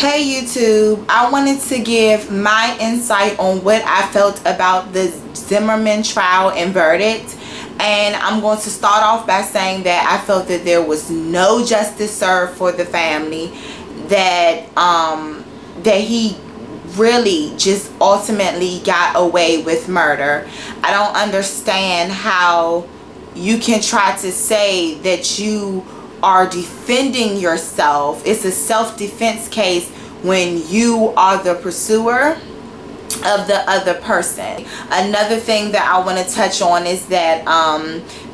Hey YouTube, I wanted to give my insight on what I felt about the Zimmerman trial and verdict. And I'm going to start off by saying that I felt that there was no justice served for the family, that he really just ultimately got away with murder. I don't understand how you can try to say that you are defending yourself. It's a self-defense case when you are the pursuer of the other person. Another thing that I want to touch on is that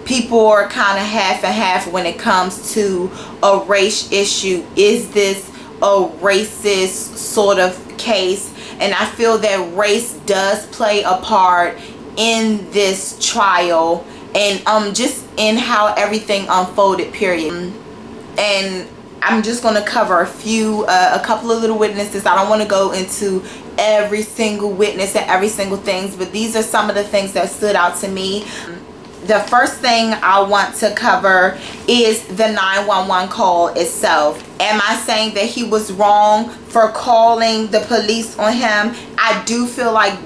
people are kind of half and half when it comes to a race issue. Is this a racist sort of case? And I feel that race does play a part in this trial and just in how everything unfolded, period. And I'm just going to cover a couple of little witnesses. I don't want to go into every single witness and every single thing, but these are some of the things that stood out to me. The first thing I want to cover is the 911 call itself. Am I saying that he was wrong for calling the police on him? I do feel like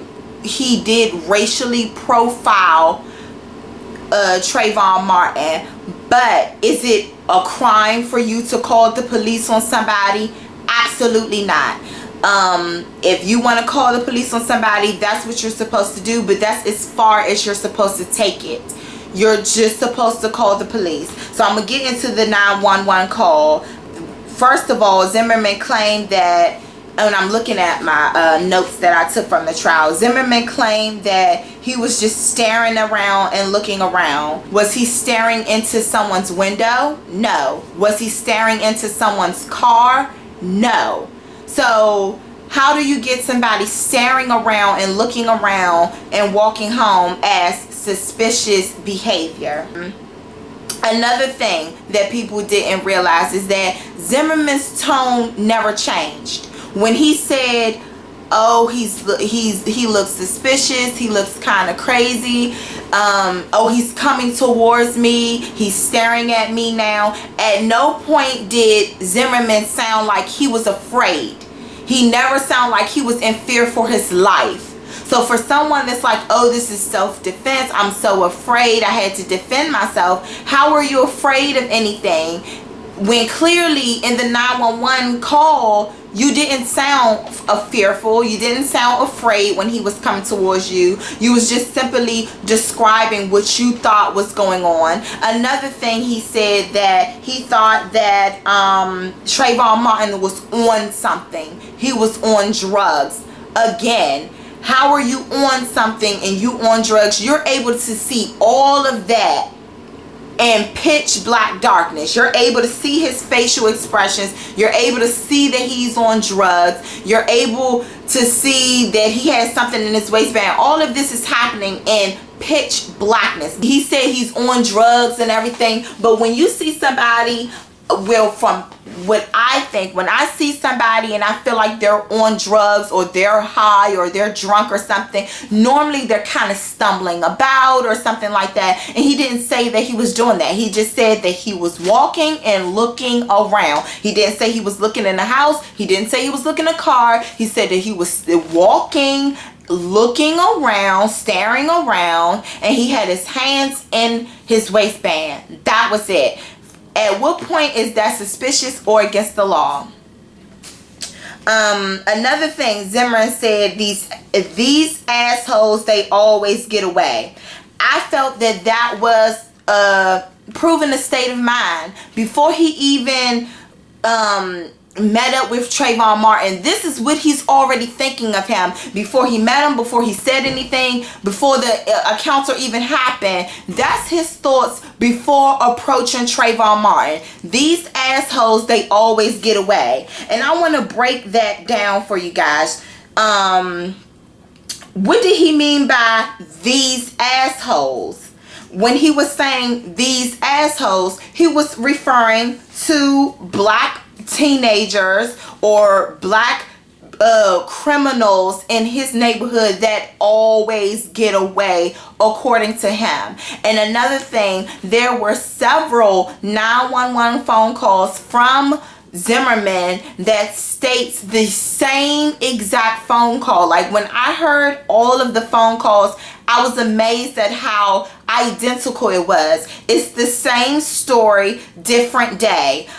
he did racially profile Trayvon Martin, but is it a crime for you to call the police on somebody? Absolutely not. If you want to call the police on somebody, that's what you're supposed to do, but that's as far as you're supposed to take it. You're just supposed to call the police. So I'm gonna get into the 911 call. First of all, Zimmerman claimed that, and I'm looking at my notes that I took from the trial. Zimmerman claimed that he was just staring around and looking around. Was he staring into someone's window? No. Was he staring into someone's car? No. So how do you get somebody staring around and looking around and walking home as suspicious behavior? Another thing that people didn't realize is that Zimmerman's tone never changed. When he said, oh, he looks suspicious, he looks kind of crazy, oh, he's coming towards me, he's staring at me now, at no point did Zimmerman sound like he was afraid. He never sounded like he was in fear for his life. So for someone that's like, oh, this is self-defense, I'm so afraid, I had to defend myself. How are you afraid of anything when clearly in the 911 call you didn't sound fearful, you didn't sound afraid when he was coming towards you. You was just simply describing what you thought was going on. Another thing, he said that he thought that Trayvon Martin was on something. He was on drugs. Again, how are you on something and you on drugs? You're able to see all of that in pitch black darkness. You're able to see his facial expressions. You're able to see that he's on drugs. You're able to see that he has something in his waistband. All of this is happening in pitch blackness. He said he's on drugs and everything, but when you see somebody, well, from what I think, when I see somebody and I feel like they're on drugs or they're high or they're drunk or something, normally they're kind of stumbling about or something like that. And he didn't say that he was doing that. He just said that he was walking and looking around. He didn't say he was looking in the house. He didn't say he was looking in a car. He said that he was walking, looking around, staring around, and he had his hands in his waistband. That was it. At what point is that suspicious or against the law? Another thing, Zimmerman said, these assholes, they always get away. I felt that that was proving a state of mind before he even met up with Trayvon Martin. This is what he's already thinking of him before he met him, before he said anything, before the encounter even happened. That's his thoughts before approaching Trayvon Martin. These assholes, they always get away. And I want to break that down for you guys. What did he mean by these assholes? When he was saying these assholes, he was referring to black teenagers or black criminals in his neighborhood that always get away, according to him. And another thing, there were several 911 phone calls from Zimmerman that states the same exact phone call. Like, when I heard all of the phone calls, I was amazed at how identical it was. It's the same story, different day.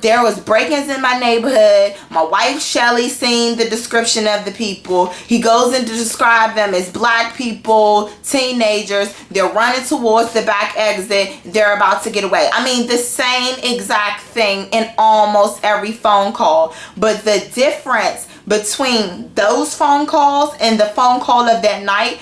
There was break-ins in my neighborhood. My wife Shelly seen the description of the people. He goes in to describe them as black people, teenagers. They're running towards the back exit. They're about to get away. I mean, the same exact thing in almost every phone call. But the difference between those phone calls and the phone call of that night,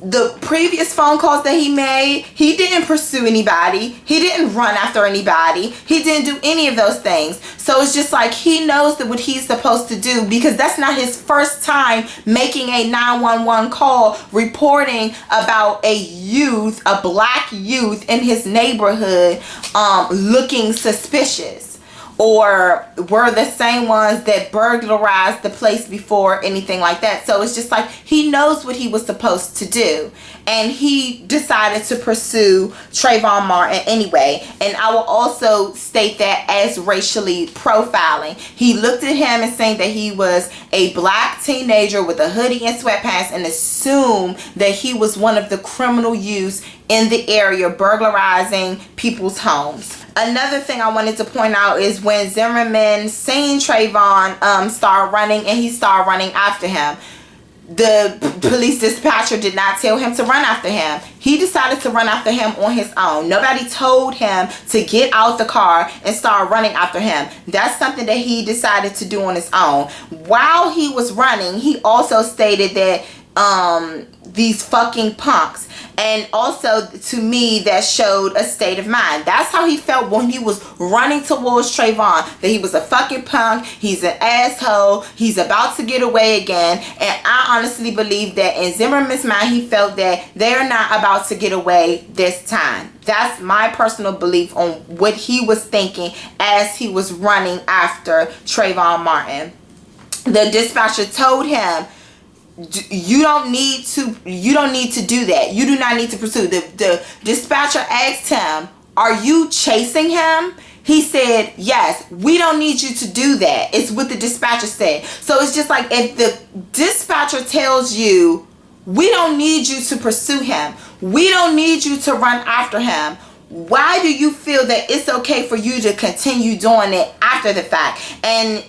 the previous phone calls that he made, he didn't pursue anybody. He didn't run after anybody. He didn't do any of those things. So it's just like he knows that what he's supposed to do, because that's not his first time making a 911 call reporting about a youth, a black youth in his neighborhood looking suspicious. Or were the same ones that burglarized the place before, anything like that. So it's just like he knows what he was supposed to do, and he decided to pursue Trayvon Martin anyway. And I will also state that as racially profiling. He looked at him and saying that he was a black teenager with a hoodie and sweatpants, and assumed that he was one of the criminal youths in the area burglarizing people's homes. Another thing I wanted to point out is when Zimmerman seen Trayvon start running, and he started running after him, the police dispatcher did not tell him to run after him. He decided to run after him on his own. Nobody told him to get out the car and start running after him. That's something that he decided to do on his own. While he was running, he also stated that these fucking punks. And also, to me, that showed a state of mind. That's how he felt when he was running towards Trayvon. That he was a fucking punk. He's an asshole. He's about to get away again. And I honestly believe that in Zimmerman's mind, he felt that they're not about to get away this time. That's my personal belief on what he was thinking as he was running after Trayvon Martin. The dispatcher told him, you don't need to do that. You do not need to pursue. The dispatcher asked him, are you chasing him? He said, yes. We don't need you to do that. It's what the dispatcher said. So it's just like, if the dispatcher tells you, we don't need you to pursue him, we don't need you to run after him, why do you feel that it's okay for you to continue doing it after the fact? And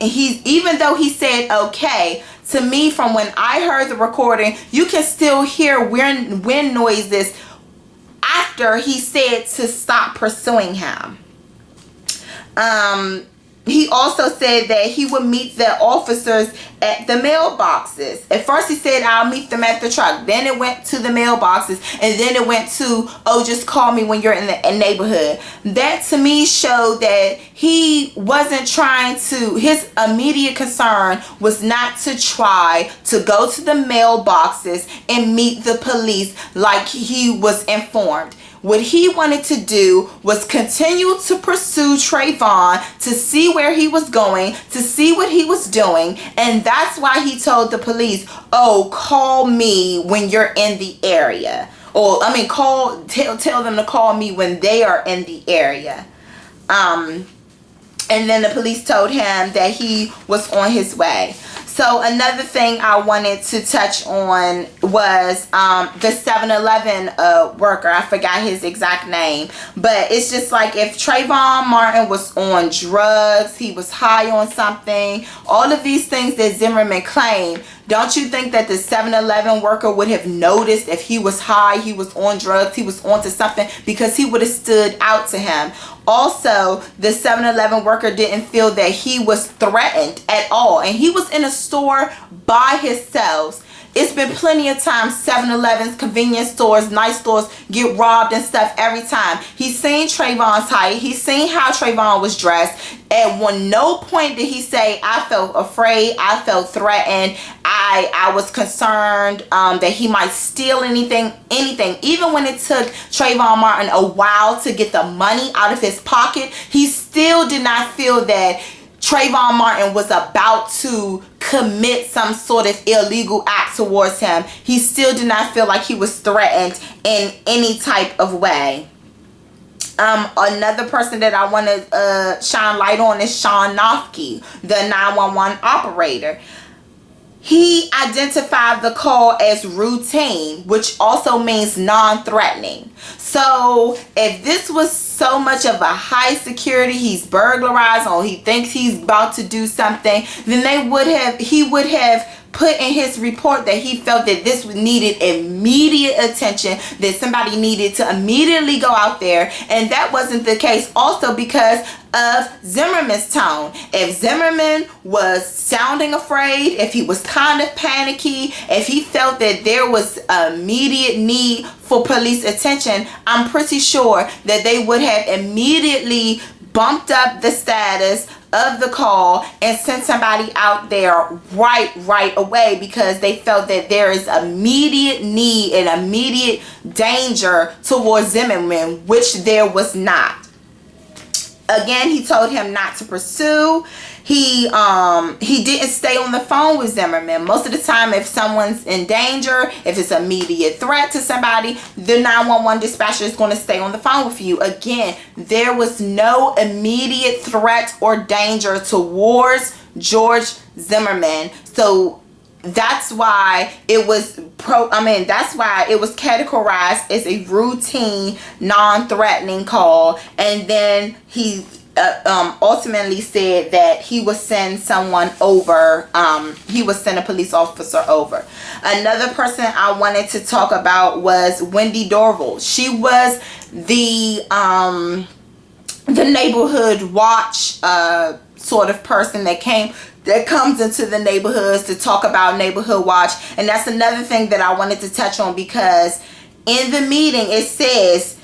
even though he said okay, to me, from when I heard the recording, you can still hear wind noises after he said to stop pursuing him. He also said that he would meet the officers at the mailboxes. At first he said, I'll meet them at the truck. Then it went to the mailboxes. And then it went to, oh, just call me when you're in the neighborhood. That to me showed that he wasn't trying to, his immediate concern was not to try to go to the mailboxes and meet the police like he was informed. What he wanted to do was continue to pursue Trayvon, to see where he was going, to see what he was doing. And that's why he told the police, oh, call me when you're in the area. Or, I mean, tell them to call me when they are in the area. And then the police told him that he was on his way. So another thing I wanted to touch on was the 7-Eleven worker. I forgot his exact name. But it's just like, if Trayvon Martin was on drugs, he was high on something, all of these things that Zimmerman claimed, don't you think that the 7-Eleven worker would have noticed if he was high, he was on drugs, he was onto something, because he would have stood out to him? Also, the 7-Eleven worker didn't feel that he was threatened at all. And he was in a store by himself. It's been plenty of times 7-Elevens, convenience stores, nice stores get robbed and stuff every time. He's seen Trayvon's height. He's seen how Trayvon was dressed. At no point did he say, I felt afraid, I felt threatened, I was concerned that he might steal anything. Even when it took Trayvon Martin a while to get the money out of his pocket, he still did not feel that Trayvon Martin was about to commit some sort of illegal act towards him. He still did not feel like he was threatened in any type of way. Another person that I want to shine light on is Sean Nofke, the 911 operator. He identified the call as routine, which also means non-threatening. So if this was so much of a high security, he's burglarized, or he thinks he's about to do something, then he would have put in his report that he felt that this needed immediate attention, that somebody needed to immediately go out there, and that wasn't the case also because of Zimmerman's tone. If Zimmerman was sounding afraid, if he was kind of panicky, if he felt that there was immediate need for police attention, I'm pretty sure that they would have immediately bumped up the status of the call and sent somebody out there right away, because they felt that there is immediate need and immediate danger towards Zimmerman, which there was not. Again, he told him not to pursue. He didn't stay on the phone with Zimmerman. Most of the time, if someone's in danger, if it's an immediate threat to somebody, the 911 dispatcher is going to stay on the phone with you. Again, there was no immediate threat or danger towards George Zimmerman. So that's why it was categorized as a routine, non-threatening call. And then he ultimately said that he would send someone over. He would send a police officer over. Another person I wanted to talk about was Wendy Dorval. She was the neighborhood watch sort of person that comes into the neighborhoods to talk about neighborhood watch. And that's another thing that I wanted to touch on, because in the meeting it says,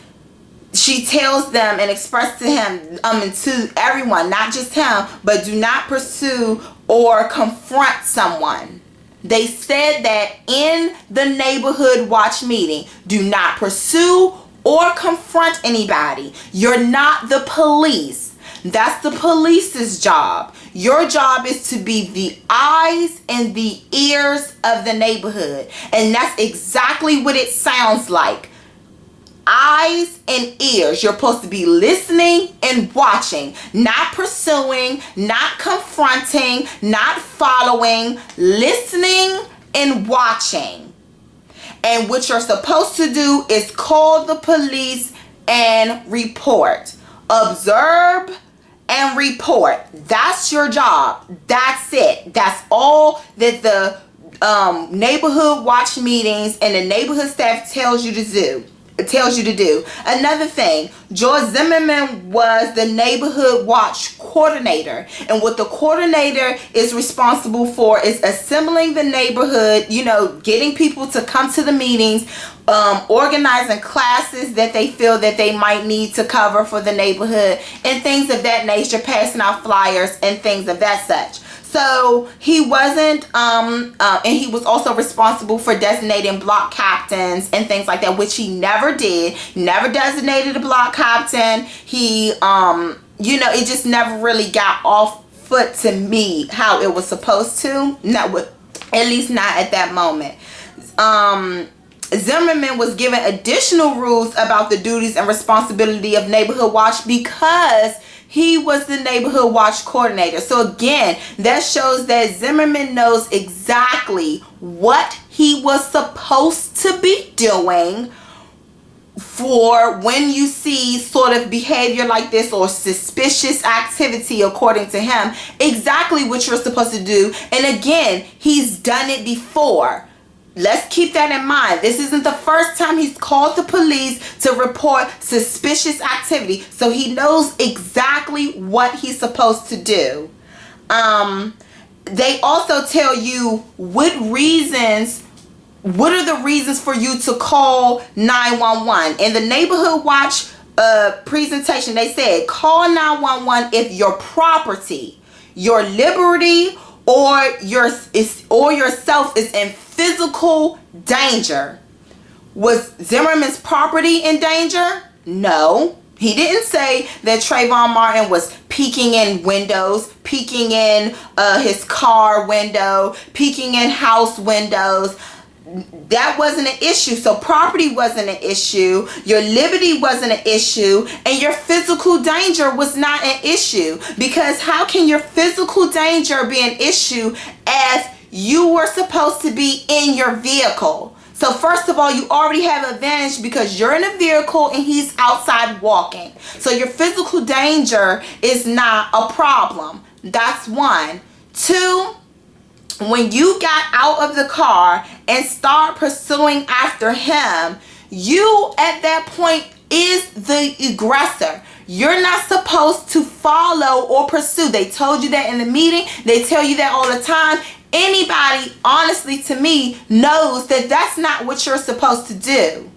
she tells them and expresses to him, and to everyone, not just him, but do not pursue or confront someone. They said that in the neighborhood watch meeting, do not pursue or confront anybody. You're not the police. That's the police's job. Your job is to be the eyes and the ears of the neighborhood. And that's exactly what it sounds like. Eyes and ears. You're supposed to be listening and watching, not pursuing, not confronting, not following, listening and watching. And what you're supposed to do is call the police and report. Observe and report. That's your job. That's it. That's all that the neighborhood watch meetings and the neighborhood staff tells you to do. Another thing, George Zimmerman was the neighborhood watch coordinator, and what the coordinator is responsible for is assembling the neighborhood, getting people to come to the meetings, organizing classes that they feel that they might need to cover for the neighborhood, and things of that nature, passing out flyers and things of that such. So he wasn't, and he was also responsible for designating block captains and things like that, which he never did. Never designated a block captain. He, it just never really got off foot to me how it was supposed to. At least not at that moment. Zimmerman was given additional rules about the duties and responsibility of neighborhood watch because he was the neighborhood watch coordinator. So again, that shows that Zimmerman knows exactly what he was supposed to be doing for when you see sort of behavior like this or suspicious activity, according to him, exactly what you're supposed to do. And again, he's done it before. Let's keep that in mind. This isn't the first time he's called the police to report suspicious activity. So he knows exactly what he's supposed to do. They also tell you what are the reasons for you to call 911. In the neighborhood watch presentation, they said call 911 if your property, your liberty, or yourself is in physical danger. Was Zimmerman's property in danger? No. He didn't say that Trayvon Martin was peeking in windows, peeking in his car window, peeking in house windows. that wasn't an issue. So property wasn't an issue, your liberty wasn't an issue, and your physical danger was not an issue. Because how can your physical danger be an issue as you were supposed to be in your vehicle? So first of all, you already have advantage because you're in a vehicle and he's outside walking. So your physical danger is not a problem. That's one. Two, when you got out of the car and start pursuing after him, you at that point is the aggressor. You're not supposed to follow or pursue. They told you that in the meeting. They tell you that all the time. Anybody, honestly, to me, knows that that's not what you're supposed to do.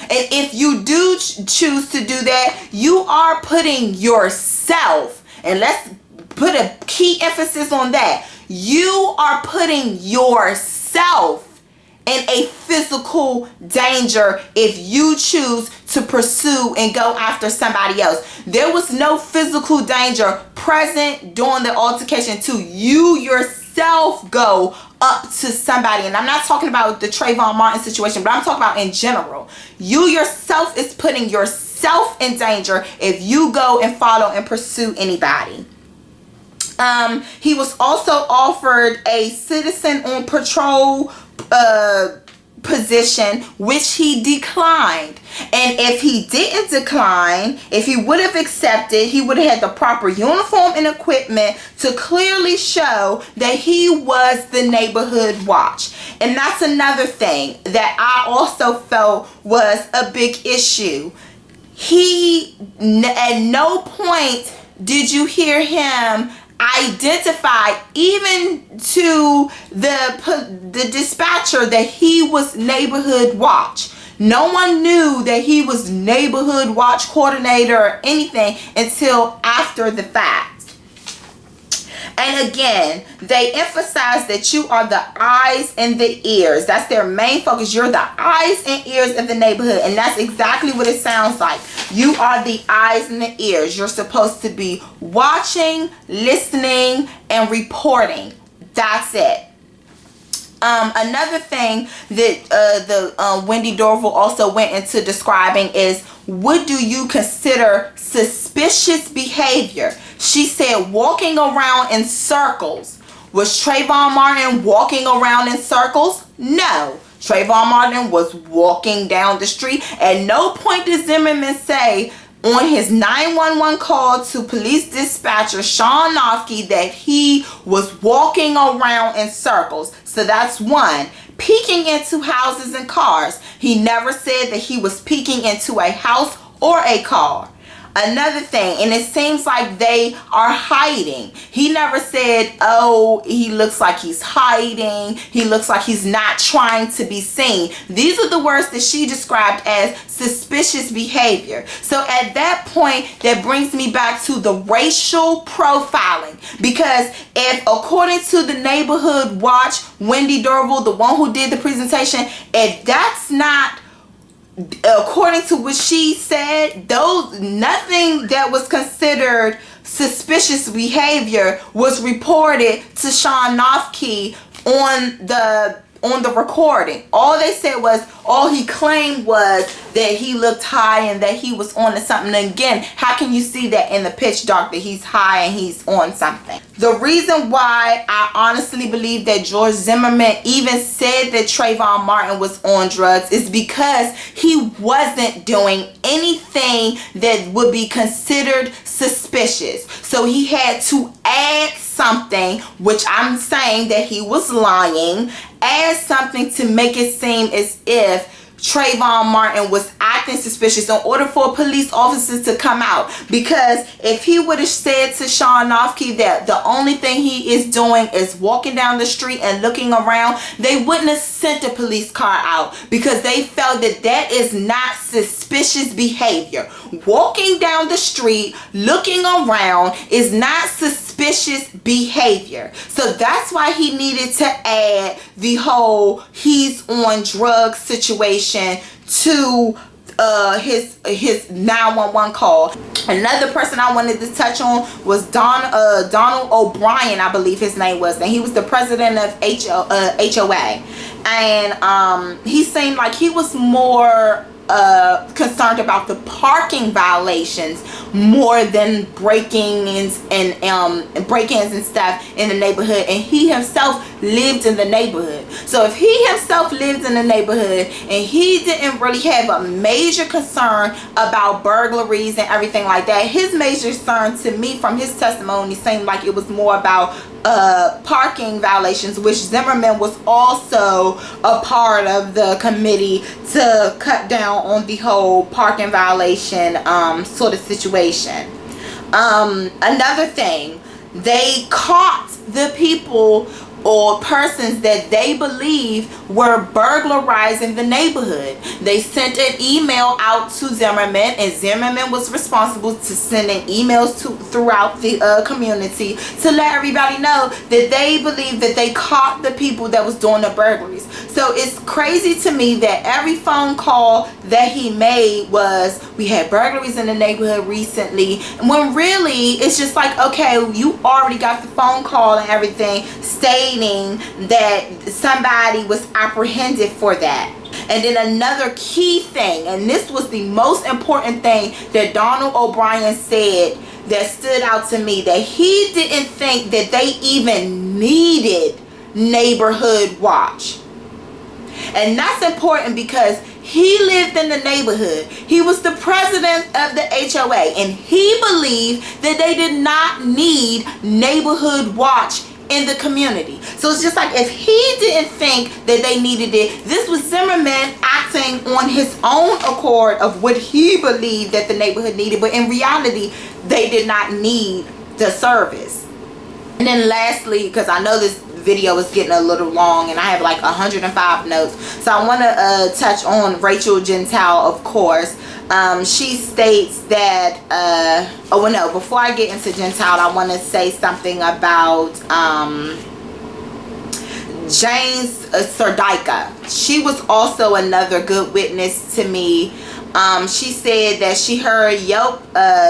And if you do choose to do that, you are putting yourself, and let's put a key emphasis on that, you are putting yourself in a physical danger if you choose to pursue and go after somebody else. There was no physical danger present during the altercation to you yourself go up to somebody. And I'm not talking about the Trayvon Martin situation, but I'm talking about in general. You yourself is putting yourself in danger if you go and follow and pursue anybody. He was also offered a citizen on patrol position, which he declined. And if he didn't decline, if he would have accepted, he would have had the proper uniform and equipment to clearly show that he was the neighborhood watch. And that's another thing that I also felt was a big issue. He, at no point did you hear him identified even to the dispatcher that he was neighborhood watch. No one knew that he was neighborhood watch coordinator or anything until after the fact. And again, they emphasize that you are the eyes and the ears. That's their main focus. You're the eyes and ears of the neighborhood. And that's exactly what it sounds like. You are the eyes and the ears. You're supposed to be watching, listening, and reporting. That's it. Another thing that Wendy Dorval also went into describing is, what do you consider suspicious behavior? She said walking around in circles. Was Trayvon Martin walking around in circles? No. Trayvon Martin was walking down the street. At no point did Zimmerman say on his 911 call to police dispatcher Sean Nofke that he was walking around in circles. So that's one. Peeking into houses and cars. He never said that he was peeking into a house or a car. Another thing, and it seems like they are hiding. He never said, oh, he looks like he's hiding. He looks like he's not trying to be seen. These are the words that she described as suspicious behavior. So at that point, that brings me back to the racial profiling. Because if, according to the neighborhood watch, Wendy Dorval, the one who did the presentation, if that's not according to what she said, nothing that was considered suspicious behavior was reported to Sean Nofke on the recording. All they said was, all he claimed was that he looked high and that he was on to something. And again, how can you see that in the pitch dark that he's high and he's on something? The reason why I honestly believe that George Zimmerman even said that Trayvon Martin was on drugs is because he wasn't doing anything that would be considered suspicious. So he had to add something, which I'm saying that he was lying, add something to make it seem as if Trayvon Martin was acting suspicious in order for police officers to come out. Because if he would have said to Sean Nofke that the only thing he is doing is walking down the street and looking around, they wouldn't have sent a police car out, because they felt that that is not suspicious behavior. Walking down the street, looking around is not suspicious behavior. So that's why he needed to add the whole he's on drugs situation to his 911 call. Another person I wanted to touch on was Donald O'Brien, I believe his name was, and he was the president of HOA. And he seemed like he was more concerned about the parking violations more than break-ins and stuff in the neighborhood, and he himself lived in the neighborhood. So if he himself lived in the neighborhood and he didn't really have a major concern about burglaries and everything like that, his major concern to me from his testimony seemed like it was more about parking violations, which Zimmerman was also a part of the committee to cut down on the whole parking violation sort of situation. Another thing, they caught the people or persons that they believe were burglarizing the neighborhood. They sent an email out to Zimmerman, and Zimmerman was responsible to sending emails throughout the community to let everybody know that they believe that they caught the people that was doing the burglaries. So it's crazy to me that every phone call that he made was, we had burglaries in the neighborhood recently, when really it's just like, okay, you already got the phone call and everything stating that somebody was apprehended for that. And then another key thing, and this was the most important thing that Donald O'Brien said that stood out to me, that he didn't think that they even needed neighborhood watch. And that's important because he lived in the neighborhood. He was the president of the HOA, and he believed that they did not need neighborhood watch in the community. So it's just like, if he didn't think that they needed it, this was Zimmerman acting on his own accord of what he believed that the neighborhood needed, but in reality they did not need the service. And then lastly, because I know this video is getting a little long and I have like 105 notes, so I want to touch on Rachel Gentile, of course. She states that oh well, no, before I get into Gentile, I want to say something about James Sardica. She was also another good witness to me. She said that she heard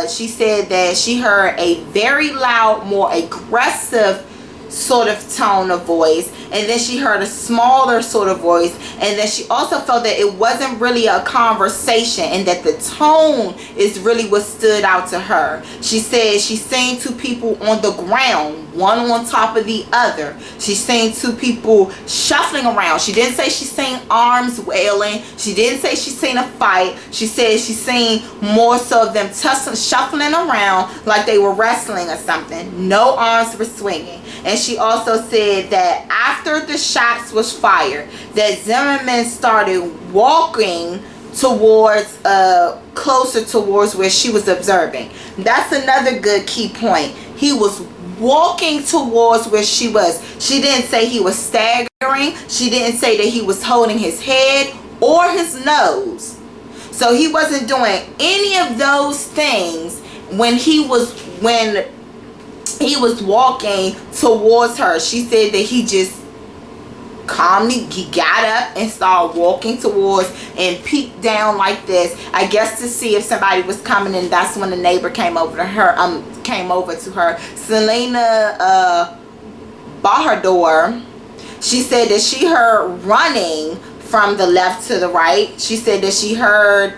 she said that she heard a very loud, more aggressive sort of tone of voice, and then she heard a smaller sort of voice, and then she also felt that it wasn't really a conversation and that the tone is really what stood out to her. She said she seen two people on the ground, one on top of the other. She seen two people shuffling around. She didn't say she seen arms wailing. She didn't say she seen a fight. She said she seen more so of them shuffling around like they were wrestling or something. No arms were swinging. And she also said that after the shots was fired, that Zimmerman started walking towards closer towards where she was observing. That's another good key point. He was walking towards where she was. She didn't say he was staggering. She didn't say that he was holding his head or his nose. So he wasn't doing any of those things when he was walking towards her. She said that he just calmly, he got up and started walking towards and peeked down like this, I guess to see if somebody was coming, and that's when the neighbor came over to her. Selena Bahador, she said that she heard running from the left to the right. She said that she heard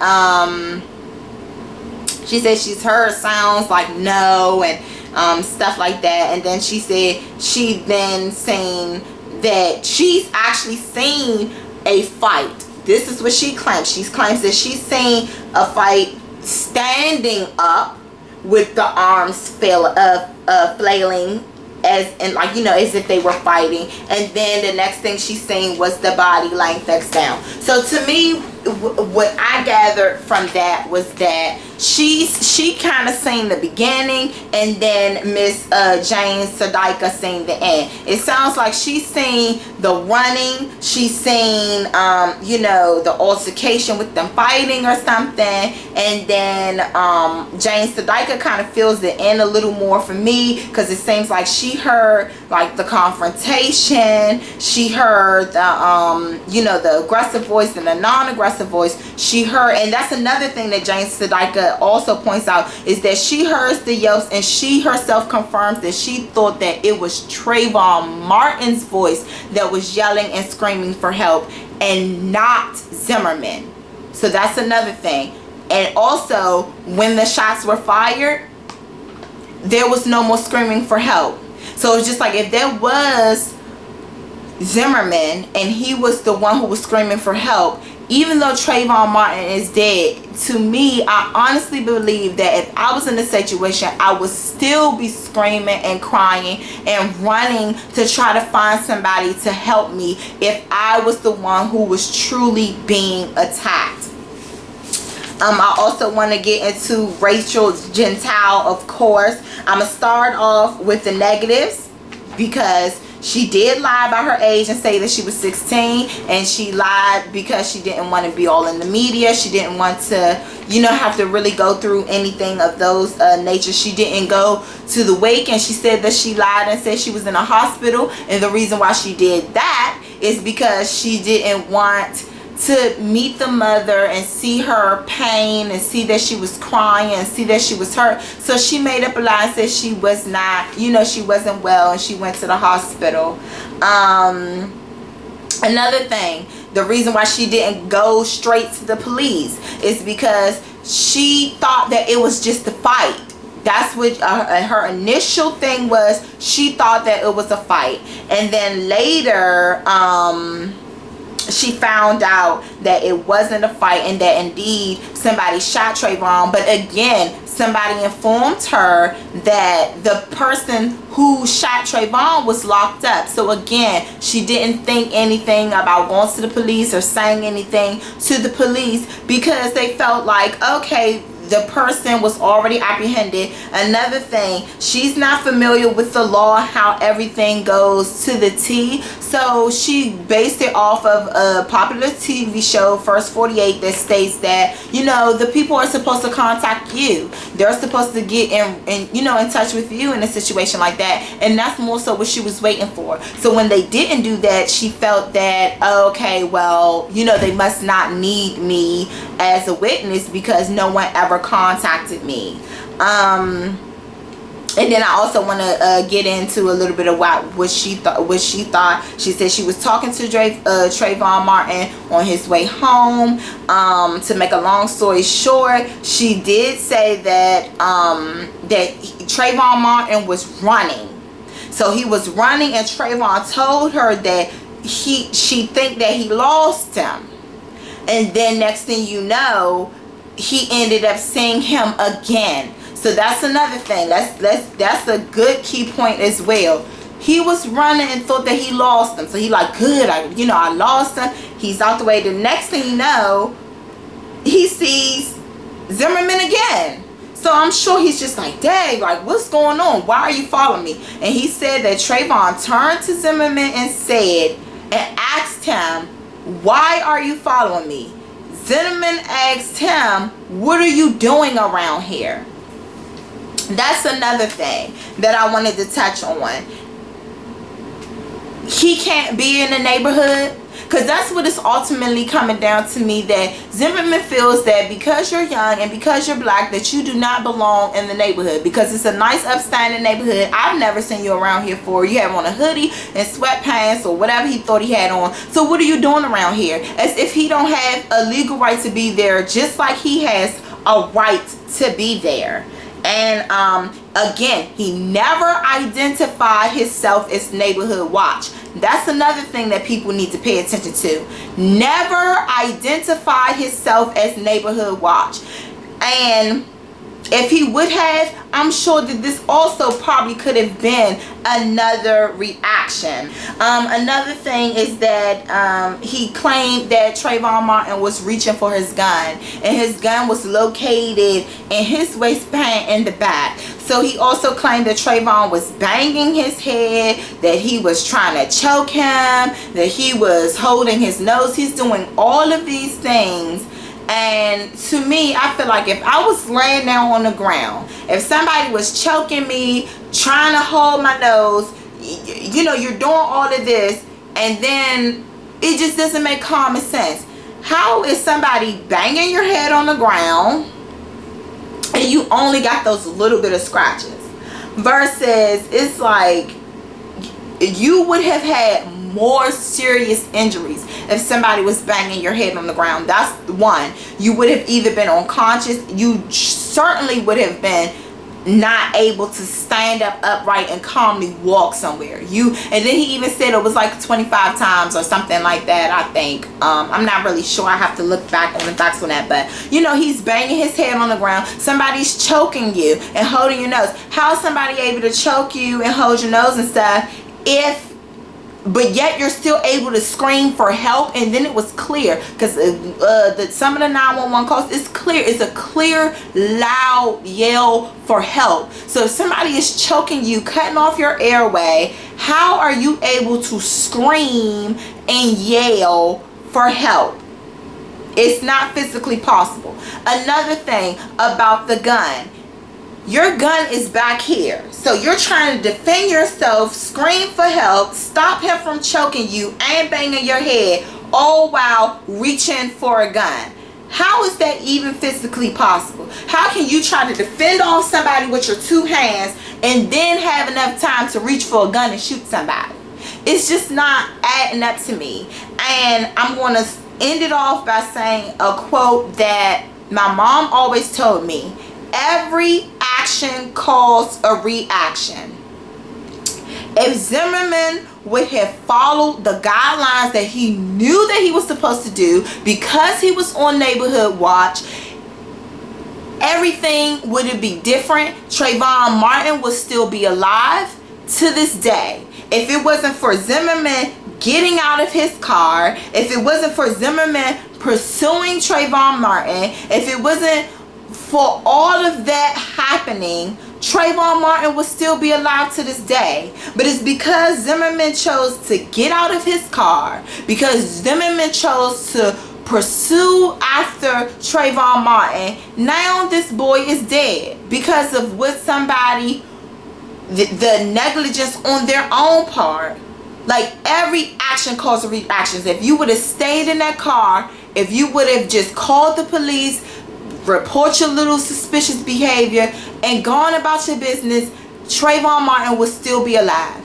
she's heard sounds like no and stuff like that. And then she said she then seen that she's actually seen a fight. This is what she claims. She claims that she's seen a fight standing up with the arms flailing as if they were fighting, and then the next thing she seen was the body lying face down. So to me, what I gathered from that was that she kind of seen the beginning, and then Miss Jane Sadika seen the end. It sounds like she's seen the running, she's seen the altercation with them fighting or something, and then Jane Sadika kind of fills the end a little more for me, because it seems like she heard like the confrontation, she heard the the aggressive voice and the non-aggressive voice. She heard, and that's another thing that Jane Sadika also points out is that she hears the yelps, and she herself confirms that she thought that it was Trayvon Martin's voice that was yelling and screaming for help, and not Zimmerman. So that's another thing. And also, when the shots were fired, there was no more screaming for help. So it's just like, if there was Zimmerman and he was the one who was screaming for help, even though Trayvon Martin is dead, to me, I honestly believe that if I was in a situation, I would still be screaming and crying and running to try to find somebody to help me if I was the one who was truly being attacked. I also want to get into Rachel Gentile, of course. I'm going to start off with the negatives, because she did lie about her age and say that she was 16, and she lied because she didn't want to be all in the media. She didn't want to, you know, have to really go through anything of those nature. She didn't go to the wake, and she said that she lied and said she was in a hospital, and the reason why she did that is because she didn't want to meet the mother and see her pain and see that she was crying and see that she was hurt. So she made up a lie and said she was not, you know, she wasn't well, and she went to the hospital. Another thing, the reason why she didn't go straight to the police is because she thought that it was just a fight. That's what her initial thing was. She thought that it was a fight, and then later she found out that it wasn't a fight and that indeed somebody shot Trayvon. But again, somebody informed her that the person who shot Trayvon was locked up. So again, she didn't think anything about going to the police or saying anything to the police, because they felt like, okay, the person was already apprehended. Another thing, she's not familiar with the law, how everything goes to the T. So she based it off of a popular TV show, First 48, that states that, you know, the people are supposed to contact you. They're supposed to get in you know, in touch with you in a situation like that. And that's more so what she was waiting for. So when they didn't do that, she felt that, okay, well, you know, they must not need me as a witness because no one ever contacted me. And then I also want to get into a little bit of what she thought. She said she was talking to Trayvon Martin on his way home. To make a long story short, she did say that that Trayvon Martin was running. So he was running, and Trayvon told her that she think that he lost him. And then next thing you know, he ended up seeing him again. So that's another thing. That's a good key point as well. He was running and thought that he lost him. So he like, good, I lost him. He's out the way. The next thing you know, he sees Zimmerman again. So I'm sure he's just like, dang, like, what's going on? Why are you following me? And he said that Trayvon turned to Zimmerman and asked him, why are you following me? Zimmerman asked him, what are you doing around here? That's another thing that I wanted to touch on. He can't be in the neighborhood, because that's what it's ultimately coming down to me, that Zimmerman feels that because you're young and because you're black, that you do not belong in the neighborhood, because it's a nice upstanding neighborhood. I've never seen you around here for. You have on a hoodie and sweatpants or whatever he thought he had on. So what are you doing around here? As if he don't have a legal right to be there, just like he has a right to be there. And again, he never identified himself as Neighborhood Watch. That's another thing that people need to pay attention to. Never identified himself as Neighborhood Watch. And if he would have, I'm sure that this also probably could have been another reaction. Another thing is that he claimed that Trayvon Martin was reaching for his gun, and his gun was located in his waistband in the back. So he also claimed that Trayvon was banging his head, that he was trying to choke him, that he was holding his nose. He's doing all of these things. And to me, I feel like if I was laying down on the ground, if somebody was choking me, trying to hold my nose, you know, you're doing all of this, and then it just doesn't make common sense. How is somebody banging your head on the ground, and you only got those little bit of scratches, versus it's like you would have had more serious injuries if somebody was banging your head on the ground. That's one. You would have either been unconscious, you certainly would have been not able to stand up upright and calmly walk somewhere. And then he even said it was like 25 times or something like that, I think. I'm not really sure. I have to look back on the facts on that. But you know, he's banging his head on the ground. Somebody's choking you and holding your nose. How is somebody able to choke you and hold your nose and stuff but yet you're still able to scream for help? And then it was clear, because some of the 911 calls, it's clear. It's a clear, loud yell for help. So if somebody is choking you, cutting off your airway, how are you able to scream and yell for help? It's not physically possible. Another thing about the gun. Your gun is back here. So you're trying to defend yourself, scream for help, stop him from choking you and banging your head, all while reaching for a gun. How is that even physically possible? How can you try to defend off somebody with your two hands and then have enough time to reach for a gun and shoot somebody? It's just not adding up to me. And I'm going to end it off by saying a quote that my mom always told me. Every action calls a reaction. If Zimmerman would have followed the guidelines that he knew that he was supposed to do, because he was on neighborhood watch, everything would be different. Trayvon Martin would still be alive to this day. If it wasn't for Zimmerman getting out of his car, if it wasn't for Zimmerman pursuing Trayvon Martin, if it wasn't for all of that happening, Trayvon Martin would still be alive to this day. But it's because Zimmerman chose to get out of his car, because Zimmerman chose to pursue after Trayvon Martin. Now this boy is dead because of what somebody, the negligence on their own part. Like, every action calls a reaction. If you would have stayed in that car, if you would have just called the police, report your little suspicious behavior, and gone about your business, Trayvon Martin would still be alive.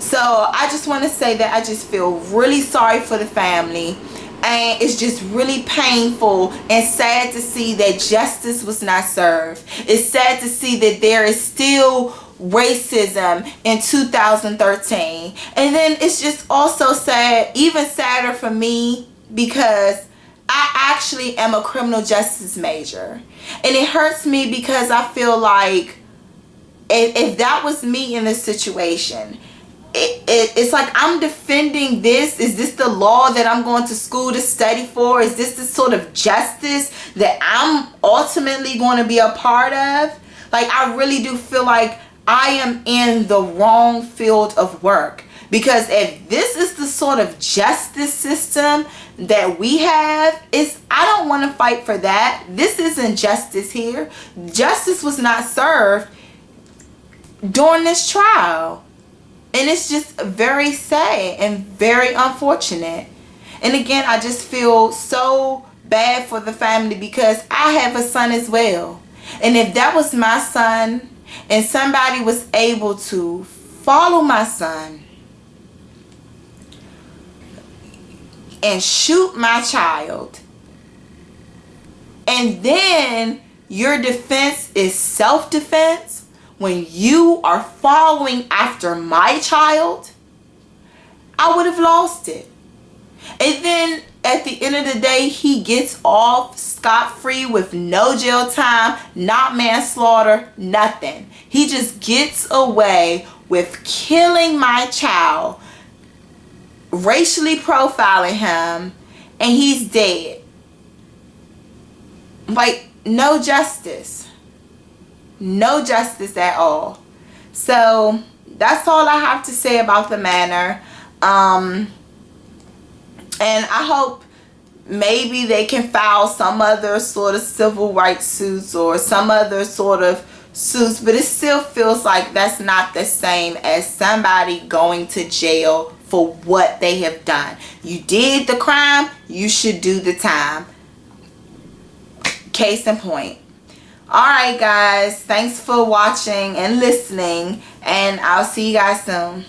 So I just want to say that I just feel really sorry for the family, and it's just really painful and sad to see that justice was not served. It's sad to see that there is still racism in 2013. And then it's just also sad, even sadder for me, because I actually am a criminal justice major. And it hurts me because I feel like if that was me in this situation, it's like I'm defending this. Is this the law that I'm going to school to study for? Is this the sort of justice that I'm ultimately going to be a part of? Like, I really do feel like I am in the wrong field of work. Because if this is the sort of justice system that we have, I don't want to fight for that. This isn't justice here. Justice was not served during this trial. And it's just very sad and very unfortunate. And again, I just feel so bad for the family, because I have a son as well. And if that was my son and somebody was able to follow my son and shoot my child, and then your defense is self-defense when you are following after my child, I would have lost it. And then at the end of the day, he gets off scot-free with no jail time, not manslaughter, nothing. He just gets away with killing my child, racially profiling him, and he's dead. Like, no justice. No justice at all. So that's all I have to say about the matter. And I hope maybe they can file some other sort of civil rights suits or some other sort of suits, but it still feels like that's not the same as somebody going to jail for what they have done. You did the crime, you should do the time. Case in point. Alright guys, thanks for watching and listening, and I'll see you guys soon.